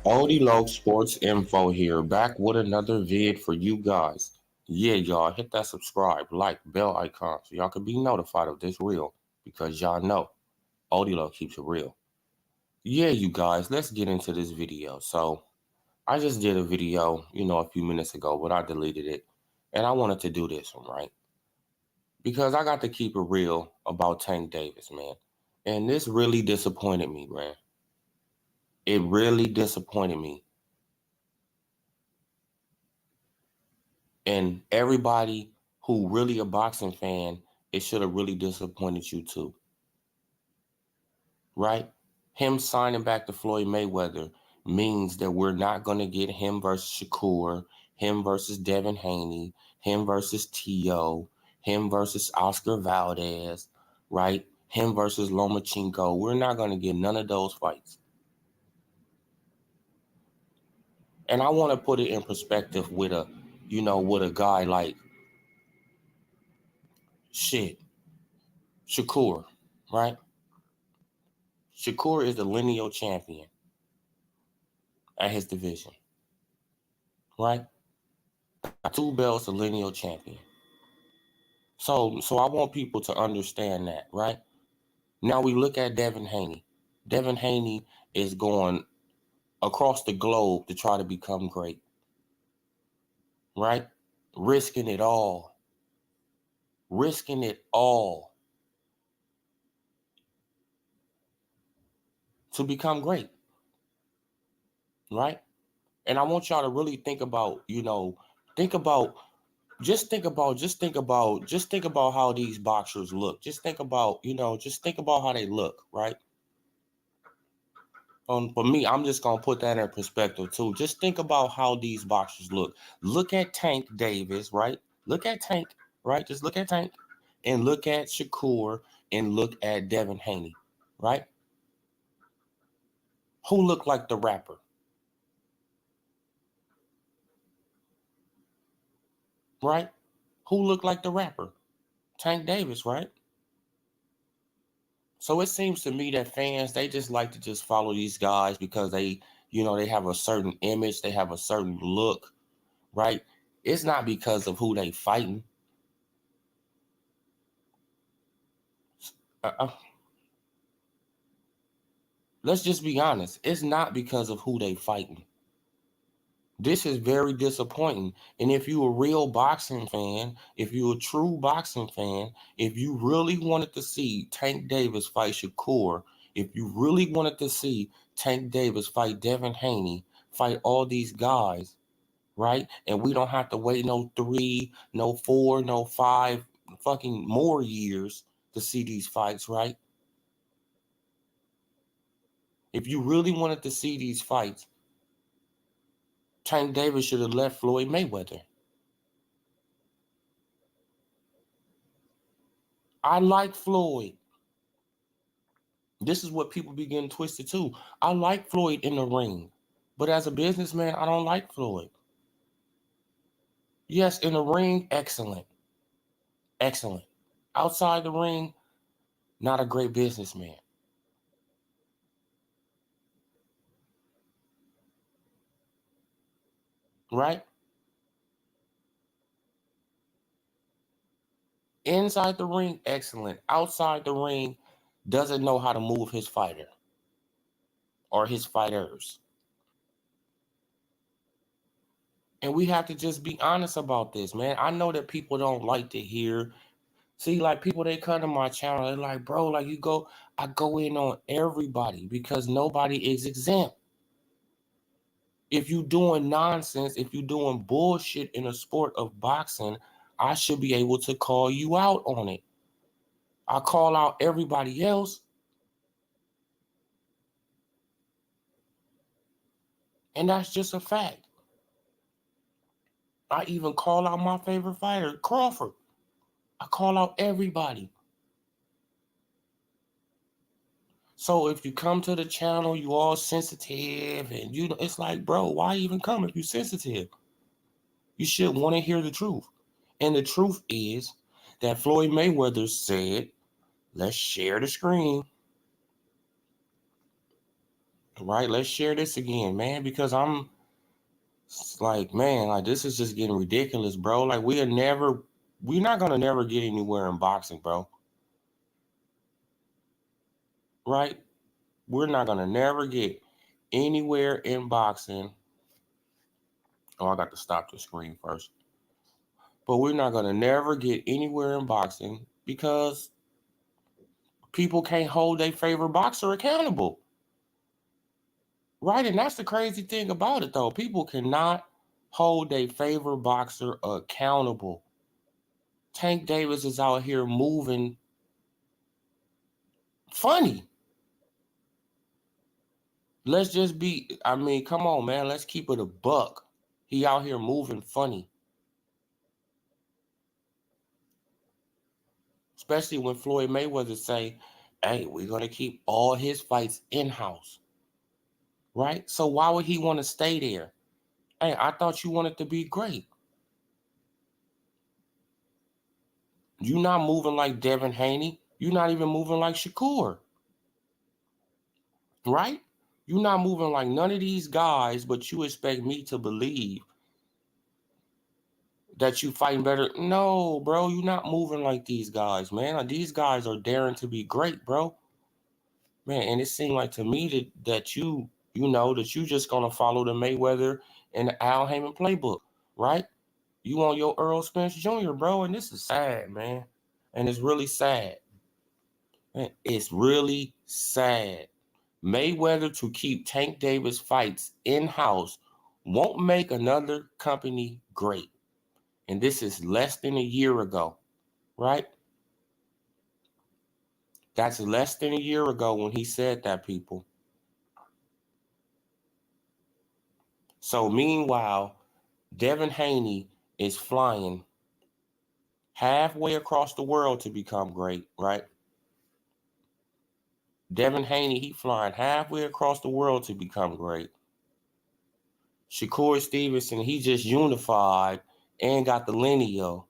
Odie Sports Info here, back with another vid for you guys. Yeah, y'all, hit that subscribe, like, bell icon so y'all can be notified of this reel because y'all know Odie keeps it real. Yeah, you guys, let's get into this video. So, I just did a video, a few minutes ago, but I deleted it. And I wanted to do this one, right? Because I got to keep it real about Tank Davis, man. And this really disappointed me, man. It really disappointed me. And everybody who really a boxing fan, it should have really disappointed you too. Right? Him signing back to Floyd Mayweather means that we're not going to get him versus Shakur, him versus Devin Haney, him versus T.O., him versus Oscar Valdez, right? Him versus Lomachenko. We're not going to get none of those fights. And I want to put it in perspective with a guy like Shakur, right? Shakur is the lineal champion at his division, right? Got 2 belts, a lineal champion. So I want people to understand that, right? Now we look at Devin Haney. Devin Haney is going across the globe to try to become great, right? Risking it all to become great, right? And I want y'all to really think about, just think about how these boxers look. Just think about how they look, right? For me, I'm just gonna put that in perspective too. Just think about how these boxers look. Look at Tank Davis, right? Look at Tank, right? Just look at Tank, and look at Shakur, and look at Devin Haney, right? Who looked like the rapper, right? Who looked like the rapper? Tank Davis, right? So it seems to me that fans, they just like to just follow these guys because they have a certain image, they have a certain look, right? It's not because of who they fighting. Let's just be honest. It's not because of who they fighting. This is very disappointing. And if you're a real boxing fan, if you're a true boxing fan, if you really wanted to see Tank Davis fight Shakur, if you really wanted to see Tank Davis fight Devin Haney, fight all these guys, right? And we don't have to wait no 3, no 4, no 5 fucking more years to see these fights, right? If you really wanted to see these fights, Tank Davis should have left Floyd Mayweather. I like Floyd. This is what people be getting twisted too. I like Floyd in the ring. But as a businessman, I don't like Floyd. Yes, in the ring, excellent. Excellent. Outside the ring, not a great businessman. Right? Inside the ring, excellent. Outside the ring, doesn't know how to move his fighter or his fighters. And we have to just be honest about this, man. I know that people don't like to hear. See, like people, they come to my channel, they're like, bro, like I go in on everybody because nobody is exempt. If you doing nonsense, if you doing bullshit in a sport of boxing, I should be able to call you out on it. I call out everybody else. And that's just a fact. I even call out my favorite fighter, Crawford. I call out everybody. So if you come to the channel, you all sensitive, and it's like, bro, why even come if you sensitive? You should want to hear the truth. And the truth is that Floyd Mayweather said, let's share the screen. Right? Let's share this again, man, because I'm like, man, like this is just getting ridiculous, bro. Like we're not gonna never get anywhere in boxing, bro. Right? We're not gonna never get anywhere in boxing. Oh, I got to stop the screen first. But we're not gonna never get anywhere in boxing because people can't hold their favorite boxer accountable. Right? And that's the crazy thing about it, though. People cannot hold their favorite boxer accountable. Tank Davis is out here moving funny. Let's just be, I mean, come on, man. Let's keep it a buck. He out here moving funny. Especially when Floyd Mayweather say, hey, we're going to keep all his fights in-house. Right? So why would he want to stay there? Hey, I thought you wanted to be great. You're not moving like Devin Haney. You're not even moving like Shakur. Right? You're not moving like none of these guys, but you expect me to believe that you fighting better. No, bro, you're not moving like these guys, man. Like, these guys are daring to be great, bro. Man, and it seemed like to me that you just gonna follow the Mayweather and the Al Heyman playbook, right? You on your Earl Spence Jr., bro, and this is sad, man. And it's really sad. Man, it's really sad. Mayweather to keep Tank Davis fights in-house won't make another company great. And this is less than a year ago, right? That's less than a year ago when he said that, people. So meanwhile, Devin Haney is flying halfway across the world to become great, right? Devin Haney, he flying halfway across the world to become great. Shakur Stevenson, he just unified and got the lineal,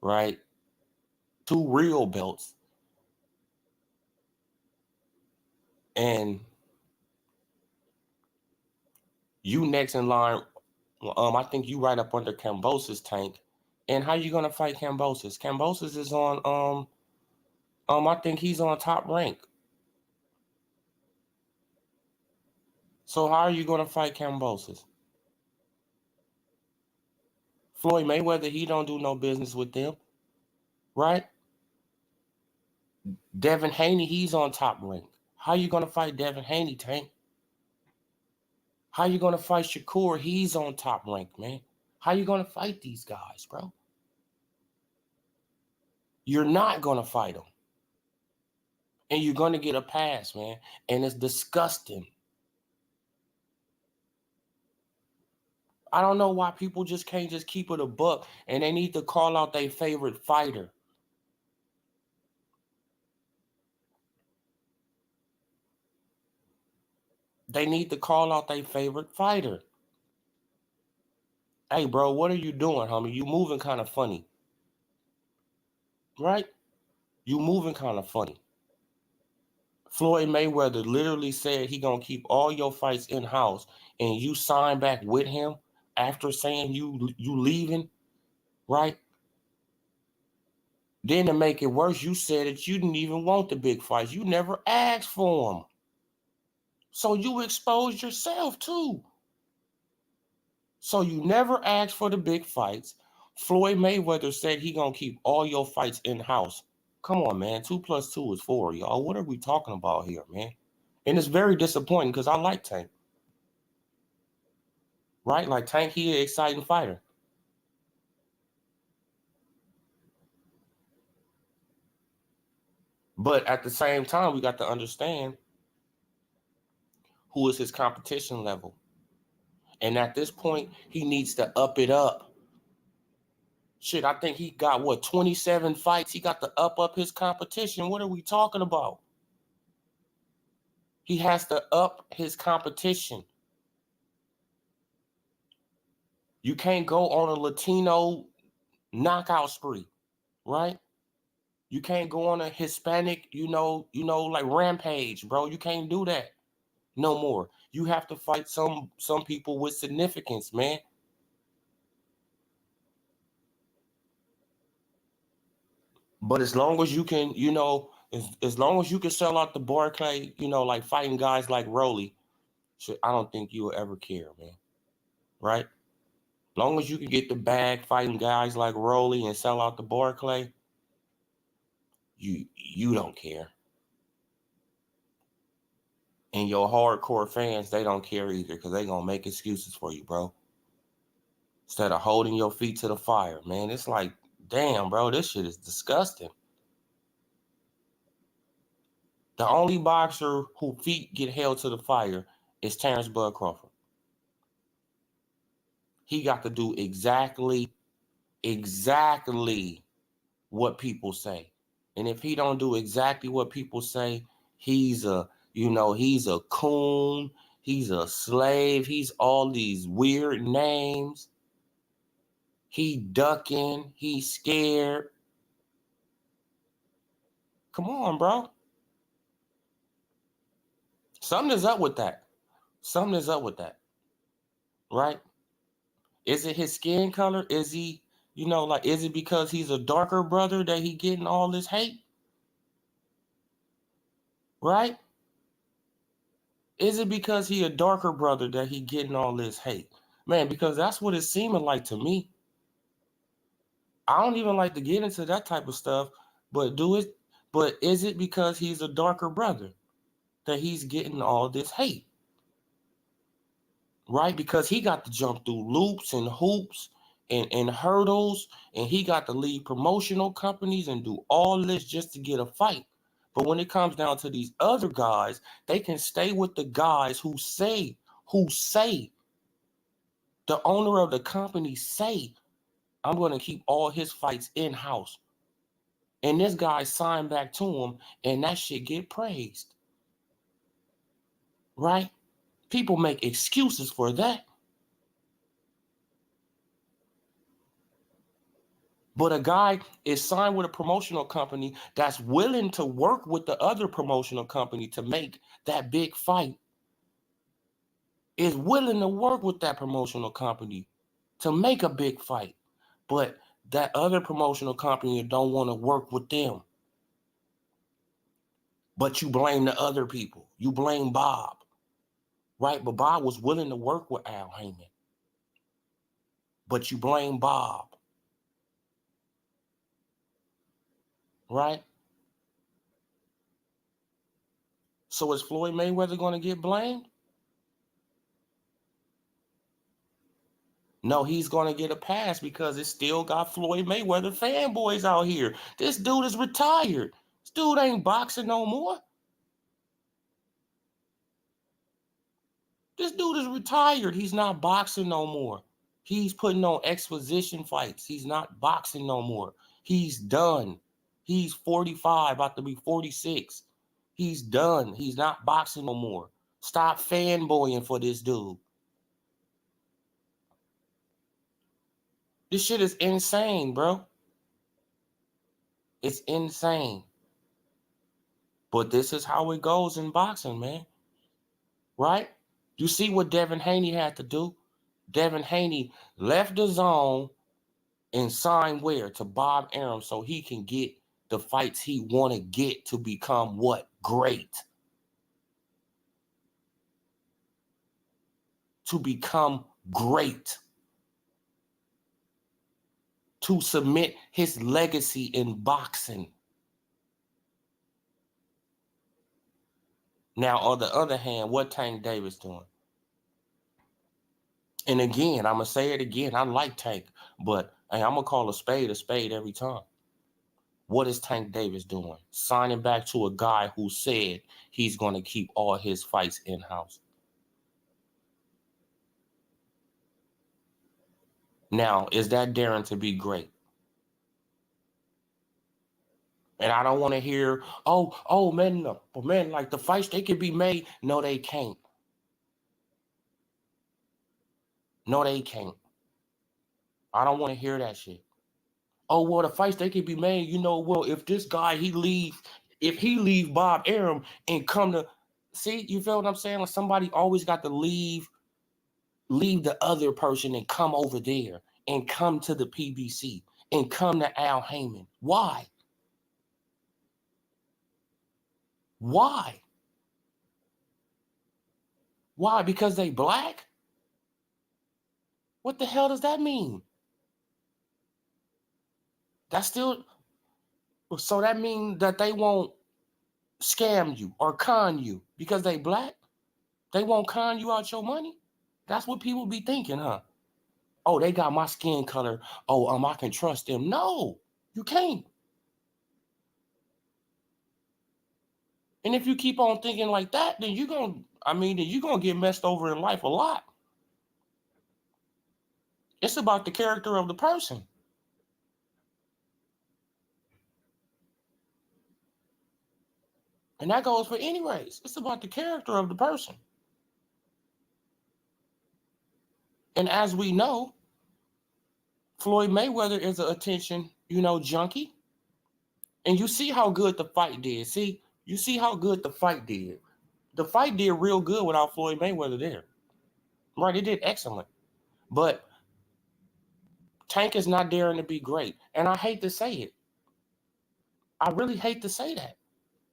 right? 2 real belts. And you next in line, I think you right up under Kambosos, Tank. And how you gonna fight Kambosos? Kambosos is on I think he's on top rank. So how are you gonna fight Kambosos? Floyd Mayweather, he don't do no business with them, right? Devin Haney, he's on top rank. How you gonna fight Devin Haney, Tank? How you gonna fight Shakur? He's on top rank, man. How you gonna fight these guys, bro? You're not gonna fight them. And you're gonna get a pass, man. And it's disgusting. I don't know why people just can't just keep it a buck and they need to call out their favorite fighter. They need to call out their favorite fighter. Hey, bro, what are you doing, homie? You moving kind of funny. Right? You moving kind of funny. Floyd Mayweather literally said he gonna keep all your fights in-house and you sign back with him after saying you leaving, right? Then to make it worse, you said that you didn't even want the big fights. You never asked for them. So you exposed yourself too. So you never asked for the big fights. Floyd Mayweather said he gonna keep all your fights in-house. Come on, man. 2 + 2 is 4, y'all. What are we talking about here, man? And it's very disappointing because I like Tank. Right? Like Tank, he an exciting fighter. But at the same time, we got to understand who is his competition level. And at this point, he needs to up it up. Shit, I think he got, 27 fights? He got to up his competition. What are we talking about? He has to up his competition. You can't go on a Latino knockout spree, right? You can't go on a Hispanic, like rampage, bro. You can't do that no more. You have to fight some people with significance, man. But as long as you can, as long as you can sell out the Barclay, like fighting guys like Rolly, I don't think you will ever care, man. Right? As long as you can get the bag fighting guys like Rolly and sell out the Barclay, you don't care. And your hardcore fans, they don't care either because they going to make excuses for you, bro. Instead of holding your feet to the fire, man. It's like, damn, bro, this shit is disgusting. The only boxer whose feet get held to the fire is Terrence Bud Crawford. He got to do exactly what people say. And if he don't do exactly what people say, he's a coon, he's a slave, he's all these weird names. He ducking, he's scared. Come on, bro. Something is up with that. Right? Is it his skin color? Is he, is it because he's a darker brother that he getting all this hate? Right? Is it because he a darker brother that he getting all this hate? Man, because that's what it's seeming like to me. I don't even like to get into that type of stuff, but is it because he's a darker brother that he's getting all this hate? Right? Because he got to jump through loops and hoops and hurdles, and he got to leave promotional companies and do all this just to get a fight. But when it comes down to these other guys, they can stay with the guys who say the owner of the company say, I'm going to keep all his fights in-house. And this guy signed back to him, and that shit get praised. Right? People make excuses for that. But a guy is signed with a promotional company that's willing to work with the other promotional company to make that big fight, is willing to work with that promotional company to make a big fight. But that other promotional company don't want to work with them. But you blame the other people. You blame Bob. Right? But Bob was willing to work with Al Haney. But you blame Bob. Right? So is Floyd Mayweather going to get blamed? No, he's going to get a pass because it's still got Floyd Mayweather fanboys out here. This dude is retired. This dude ain't boxing no more. This dude is retired. He's not boxing no more. He's putting on exposition fights. He's not boxing no more. He's done. He's 45, about to be 46. He's done. He's not boxing no more. Stop fanboying for this dude. This shit is insane, bro. It's insane. But this is how it goes in boxing, man. Right? You see what Devin Haney had to do? Devin Haney left the zone and sign where? To Bob Arum, so he can get the fights he want to get to become what? Great. To become great. To cement his legacy in boxing. Now, on the other hand, what Tank Davis doing? And again, I'm going to say it again. I like Tank, but hey, I'm going to call a spade every time. What is Tank Davis doing? Signing back to a guy who said he's going to keep all his fights in-house. Now, is that daring to be great? And I don't want to hear, man, no. But man, like the fights, they can be made. No, they can't. No, they can't. I don't want to hear that shit. Oh, well, the fights, they can be made. You know, well, if this guy, if he leave Bob Arum and come to, see, you feel what I'm saying? Like somebody always got to leave the other person and come over there and come to the PBC and come to Al Heyman. Why? Why? Why? Because they black? What the hell does that mean? That's still, so that means that they won't scam you or con you because they black? They won't con you out your money? That's what people be thinking, huh? Oh, they got my skin color. Oh, I can trust them. No, you can't. And if you keep on thinking like that, then you're gonna get messed over in life a lot. It's about the character of the person. And that goes for any race. It's about the character of the person. And as we know, Floyd Mayweather is an attention, junkie. And you see how good the fight did. You see how good the fight did. The fight did real good without Floyd Mayweather there. Right, it did excellent. But Tank is not daring to be great. And I hate to say it. I really hate to say that.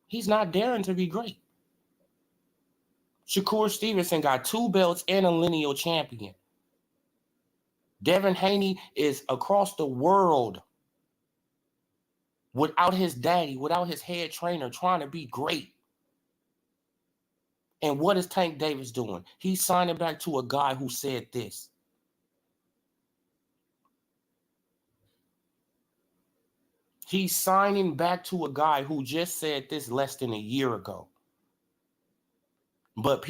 He's not daring to be great. Shakur Stevenson got 2 belts and a lineal champion. Devin Haney is across the world without his daddy, without his head trainer, trying to be great. And what is Tank Davis doing? He's signing back to a guy who said this. He's signing back to a guy who just said this less than a year ago. But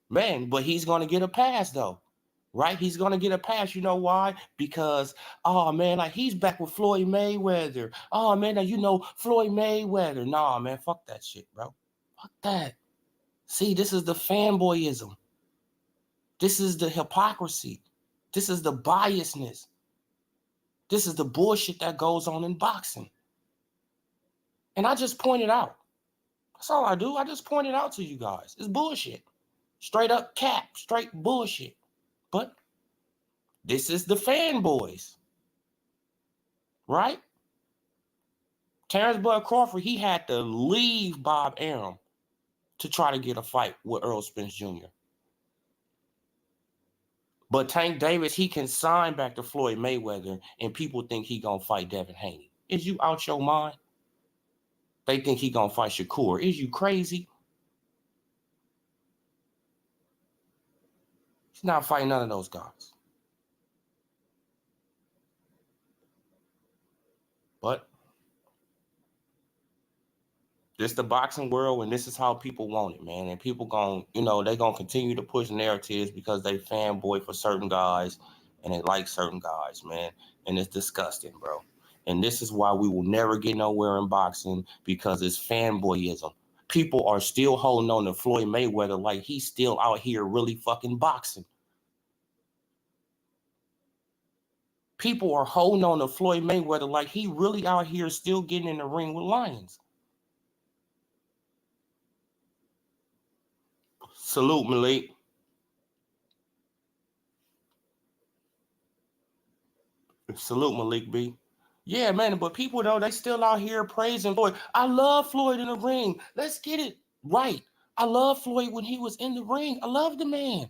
but he's going to get a pass though. Right? He's going to get a pass. You know why? Because, oh, man, like he's back with Floyd Mayweather. Oh, man, Floyd Mayweather. Nah, man, fuck that shit, bro. Fuck that. See, this is the fanboyism. This is the hypocrisy. This is the biasness. This is the bullshit that goes on in boxing. And I just pointed out. That's all I do. I just pointed out to you guys. It's bullshit. Straight up cap. Straight bullshit. But this is the fanboys. Right? Terrence Bud Crawford, he had to leave Bob Arum to try to get a fight with Errol Spence Jr. But Tank Davis, he can sign back to Floyd Mayweather, and people think he gonna fight Devin Haney. Is you out your mind? They think he gonna fight Shakur. Is you crazy? He's not fighting none of those guys. But this the boxing world, and this is how people want it, man. And people they gonna continue to push narratives because they fanboy for certain guys and they like certain guys, man. And it's disgusting, bro. And this is why we will never get nowhere in boxing, because it's fanboyism. People are still holding on to Floyd Mayweather like he's still out here really fucking boxing. People are holding on to Floyd Mayweather like he really out here still getting in the ring with lions. Salute, Malik. Salute Malik B. Yeah, man, but people though, they still out here praising Floyd. I love Floyd in the ring. Let's get it right. I love Floyd when he was in the ring. I love the man.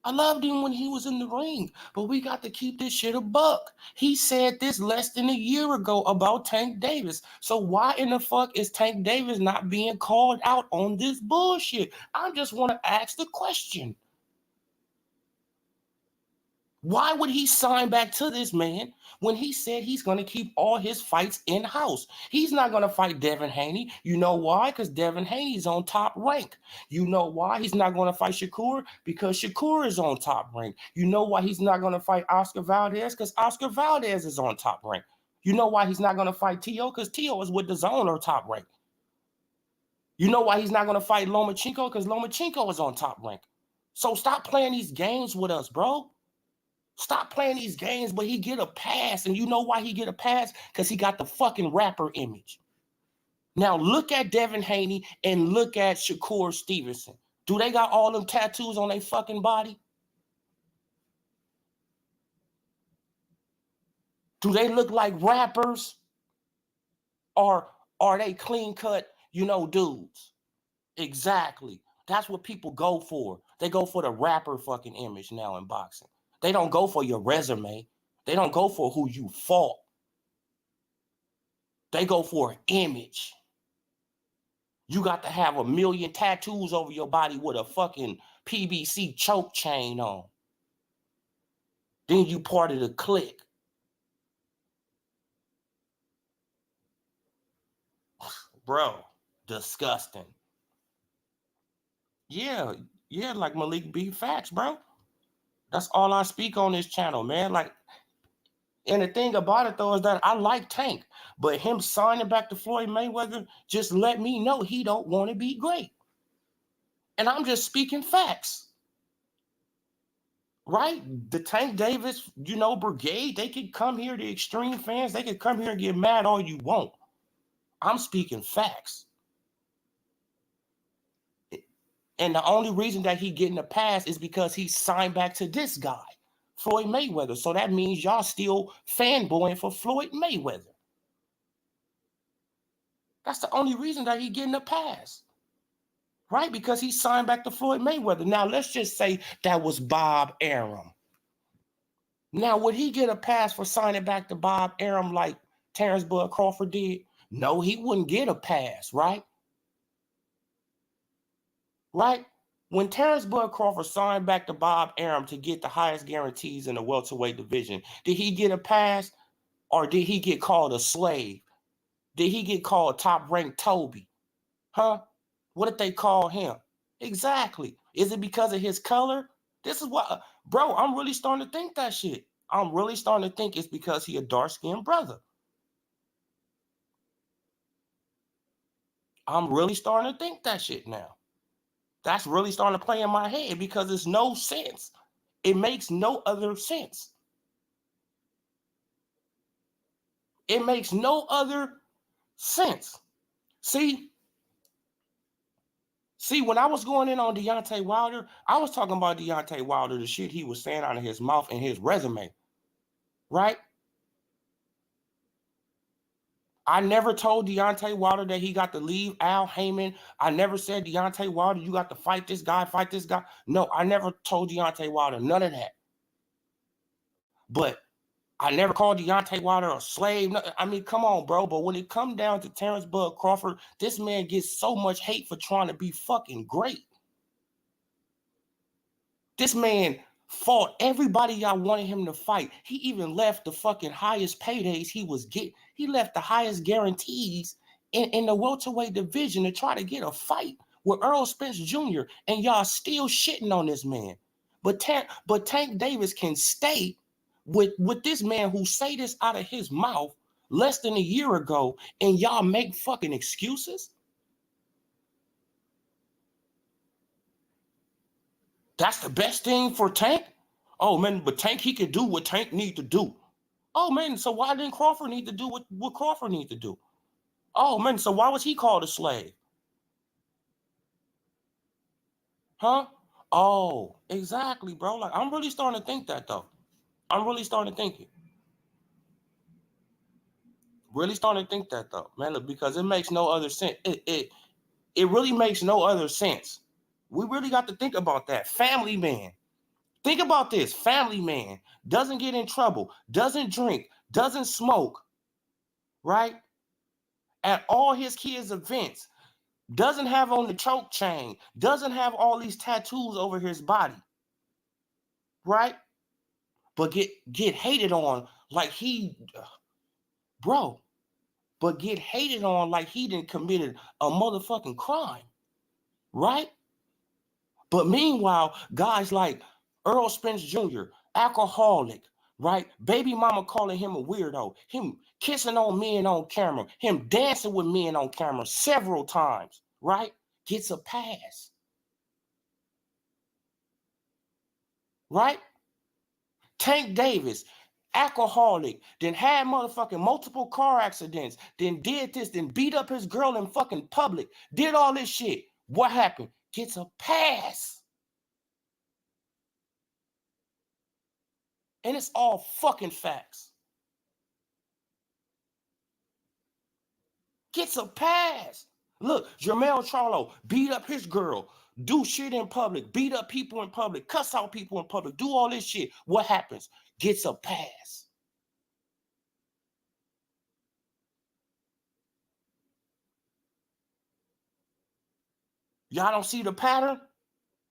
I loved him when he was in the ring, but we got to keep this shit a buck. He said this less than a year ago about Tank Davis. So why in the fuck is Tank Davis not being called out on this bullshit? I just want to ask the question. Why would he sign back to this man when he said he's going to keep all his fights in-house? He's not going to fight Devin Haney. You know why? Because Devin Haney's on top rank. You know why he's not going to fight Shakur? Because Shakur is on top rank. You know why he's not going to fight Oscar Valdez? Because Oscar Valdez is on top rank. You know why he's not going to fight T.O.? Because T.O. is with the zone or top rank. You know why he's not going to fight Lomachenko? Because Lomachenko is on top rank. So stop playing these games with us, bro. Stop playing these games, but he get a pass. And you know why he get a pass? Because he got the fucking rapper image. Now look at Devin Haney and look at Shakur Stevenson. Do they got all them tattoos on their fucking body? Do they look like rappers? Or are they clean cut, dudes? Exactly. That's what people go for. They go for the rapper fucking image now in boxing. They don't go for your resume. They don't go for who you fought. They go for an image. You got to have 1 million tattoos over your body with a fucking PVC choke chain on. Then you part of the clique. Bro, disgusting. Yeah, like Malik B. Facts, bro. That's all I speak on this channel, man. Like, and the thing about it, though, is that I like Tank. But him signing back to Floyd Mayweather just let me know he don't want to be great. And I'm just speaking facts. Right? The Tank Davis, brigade, they could come here, the extreme fans, they could come here and get mad all you want. I'm speaking facts. And the only reason that he getting a pass is because he signed back to this guy, Floyd Mayweather. So that means y'all still fanboying for Floyd Mayweather. That's the only reason that he getting a pass. Right? Because he signed back to Floyd Mayweather. Now, let's just say that was Bob Arum. Now, would he get a pass for signing back to Bob Arum like Terrence Bud Crawford did? No, he wouldn't get a pass, right? Right? When Terrence Bud Crawford signed back to Bob Arum to get the highest guarantees in the welterweight division, did he get a pass or did he get called a slave? Did he get called top-ranked Toby? Huh? What did they call him? Exactly. Is it because of his color? This is what, bro, I'm really starting to think that shit. I'm really starting to think it's because he a dark-skinned brother. I'm really starting to think that shit now. That's really starting to play in my head because it's no sense. It makes no other sense. It makes no other sense. See, when I was going in on Deontay Wilder, I was talking about Deontay Wilder, the shit he was saying out of his mouth and his resume, right? I never told Deontay Wilder that he got to leave Al Heyman. I never said, Deontay Wilder, you got to fight this guy, fight this guy. No, I never told Deontay Wilder none of that. But I never called Deontay Wilder a slave. I mean, come on, bro. But when it comes down to Terrence Bud Crawford, this man gets so much hate for trying to be fucking great. This man fought everybody y'all wanted him to fight. He even left the fucking highest paydays he was getting. He left the highest guarantees in the welterweight division to try to get a fight with Earl Spence Jr. And y'all still shitting on this man. But Tank Davis can stay with this man who say this out of his mouth less than a year ago, and y'all make fucking excuses? That's the best thing for Tank? Oh, man, but Tank, he can do what Tank need to do. Oh, man, so why didn't Crawford need to do what Crawford need to do? Oh, man, so why was he called a slave? Huh? Oh, exactly, bro. Like, I'm really starting to think that, though. I'm really starting to think it. Really starting to think that though, man, because it makes no other sense. It really makes no other sense. We really got to think about that. Family man. Think about this. Family man doesn't get in trouble, doesn't drink, doesn't smoke, right? At all his kids' events, doesn't have on the choke chain, doesn't have all these tattoos over his body, right? But get hated on like bro, but get hated on like he done committed a motherfucking crime, right? But meanwhile, guys like Earl Spence Jr., alcoholic, right? Baby mama calling him a weirdo, him kissing on men on camera, him dancing with men on camera several times, right? Gets a pass, right? Tank Davis, alcoholic, then had motherfucking multiple car accidents, then did this, then beat up his girl in fucking public, did all this shit. What happened? Gets a pass. And it's all fucking facts. Gets a pass. Look, Jermell Charlo beat up his girl, do shit in public, beat up people in public, cuss out people in public, do all this shit. What happens? Gets a pass. Y'all don't see the pattern?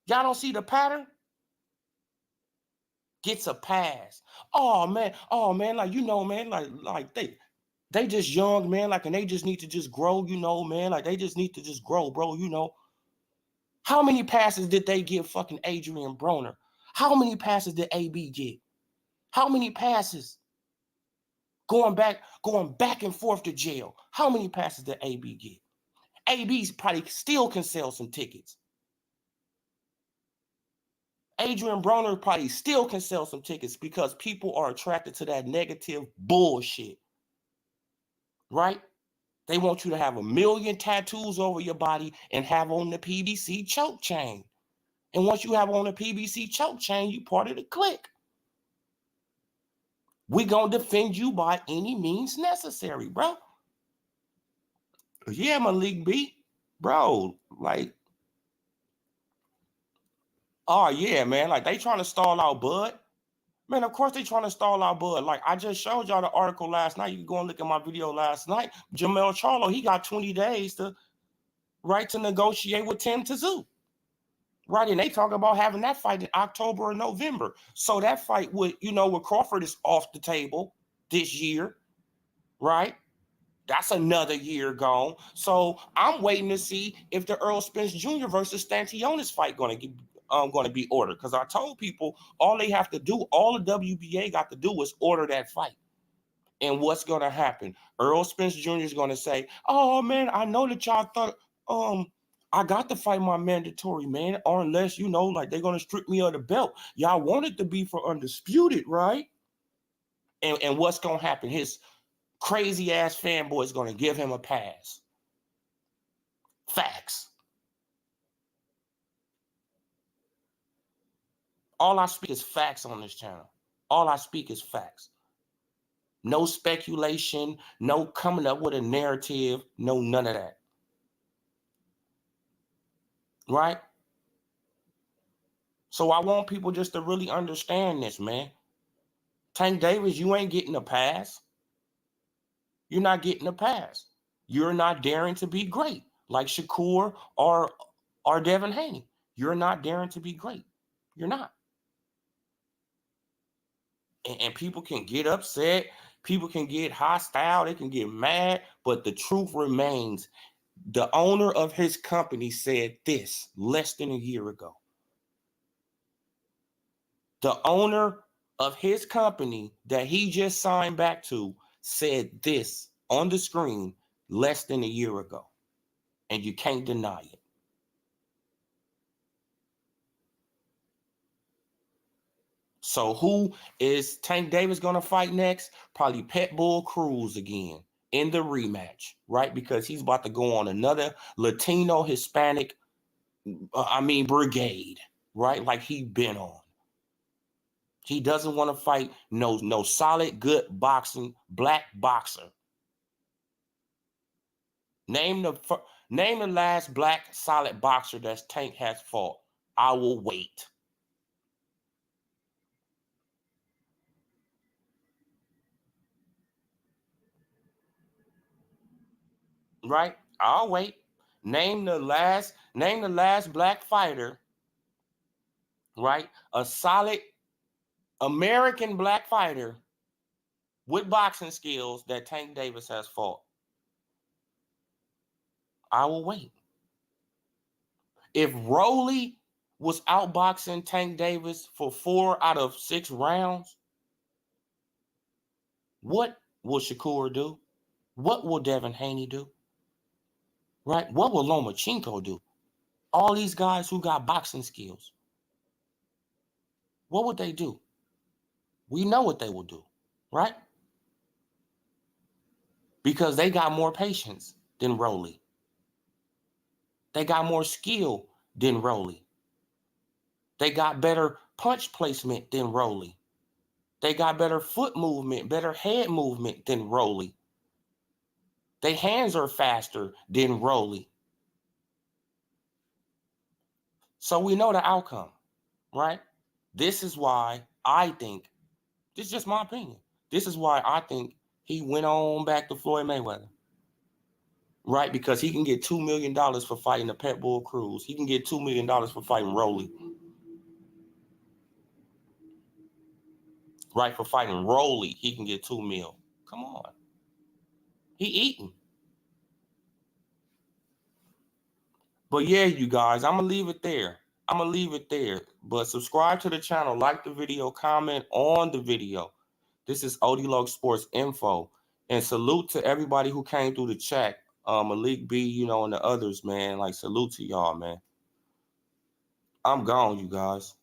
Y'all don't see the pattern? Gets a pass. Oh man, like man, like they just young, man, like, and they just need to just grow, man, like they just need to just grow, bro. How many passes did they give fucking Adrian Broner? How many passes did AB get? How many passes? Going back and forth to jail. How many passes did AB get? AB's probably still can sell some tickets. Adrian Broner probably still can sell some tickets because people are attracted to that negative bullshit. Right? They want you to have 1 million tattoos over your body and have on the PBC choke chain. And once you have on the PBC choke chain, you part of the clique. We gonna defend you by any means necessary, bro. Yeah, Malik B. Bro, like, oh yeah, man, like they trying to stall out Bud. Man, of course they trying to stall out Bud. Like I just showed y'all the article last night. You can go and look at my video last night. Jermell Charlo, he got 20 days to negotiate with Tim Tszyu. Right, and they talk about having that fight in October or November. So that fight with Crawford is off the table this year, right? That's another year gone. So I'm waiting to see if the Earl Spence Jr. versus Stantionis fight going to be ordered. Because I told people all they have to do, all the WBA got to do is order that fight. And what's going to happen? Earl Spence Jr. is going to say, "Oh man, I know that y'all thought I got to fight my mandatory, man, or unless like they're going to strip me of the belt. Y'all want it to be for undisputed, right?" And what's going to happen? His crazy ass fanboy is going to give him a pass. Facts. All I speak is facts on this channel. All I speak is facts. No speculation, no coming up with a narrative, no none of that. Right? So I want people just to really understand this, man. Tank Davis, you ain't getting a pass. You're not getting a pass. You're not daring to be great like Shakur or Devin Haney. You're not daring to be great. You're not. And people can get upset. People can get hostile. They can get mad. But the truth remains. The owner of his company said this less than a year ago. The owner of his company that he just signed back to said this on the screen less than a year ago. And you can't deny it. So who is Tank Davis going to fight next? Probably Pitbull Cruz again in the rematch, right? Because he's about to go on another Latino Hispanic, brigade, right? Like he been on. He doesn't want to fight no solid, good boxing, black boxer. Name the last black solid boxer that Tank has fought. I will wait. Right? I'll wait. Name the last black fighter, right? A solid American black fighter with boxing skills that Tank Davis has fought. I will wait. If Rolly was outboxing Tank Davis for 4 out of 6 rounds, what will Shakur do? What will Devin Haney do? Right? What will Lomachenko do? All these guys who got boxing skills, what would they do? We know what they will do, right? Because they got more patience than Rolly. They got more skill than Rolly. They got better punch placement than Rolly. They got better foot movement, better head movement than Rolly. Their hands are faster than Rolly. So we know the outcome, right? This is why I think, this is just my opinion. This is why I think he went on back to Floyd Mayweather. Right? Because he can get $2 million for fighting the Pitbull Cruz. He can get $2 million for fighting Rolly. Right? For fighting Rolly, he can get $2 million. Come on. He eating. But yeah, you guys, I'm going to leave it there. But subscribe to the channel, like the video, comment on the video. This is OD Sports Info. And salute to everybody who came through the chat. Malik B, and the others, man. Like, salute to y'all, man. I'm gone, you guys.